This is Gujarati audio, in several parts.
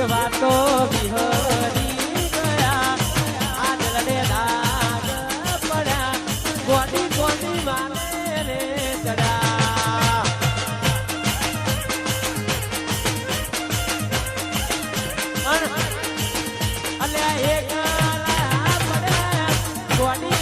એવા તો વિહરી ગયા આજ લડે દાગ પડ્યા ગોડી ગોડી માને રે ચડ્યા અલ્યા એક પડ્યા ગોડી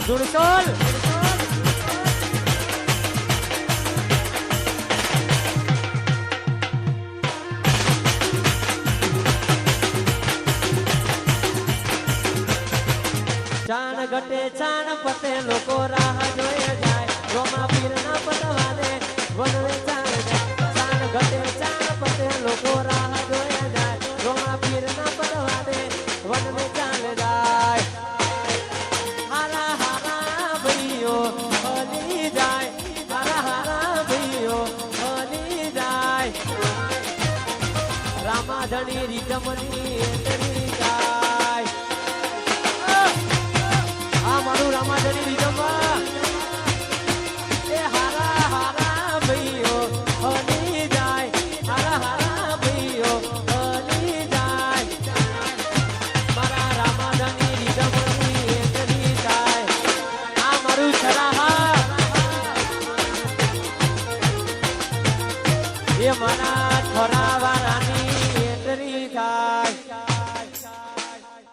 Durusol ચાણ ઘટે ચાણ પતે લોકો રાહ જોઈ જાય રોમા પીર ના પતવા દે વનવે ચાણ ચાણ ઘટે ચાણ પતે લોકો રાહ જોઈ જાય રોમા પીર ના પતવા દે વનવે ચાણ જાય હારા હારા ભઈઓ હલી જાય હારા હારા ભઈઓ હલી જાય રામાધણી રીતમની એતરી જાય મારું રામાધણી રીતમા એ હારા હારા ભઈઓ હલી જાય હારા હારા ભઈઓ હલી જાય મારા રામાધણી રીતમની એતરી જાય આ મારું છરાહા એ મારા છોરા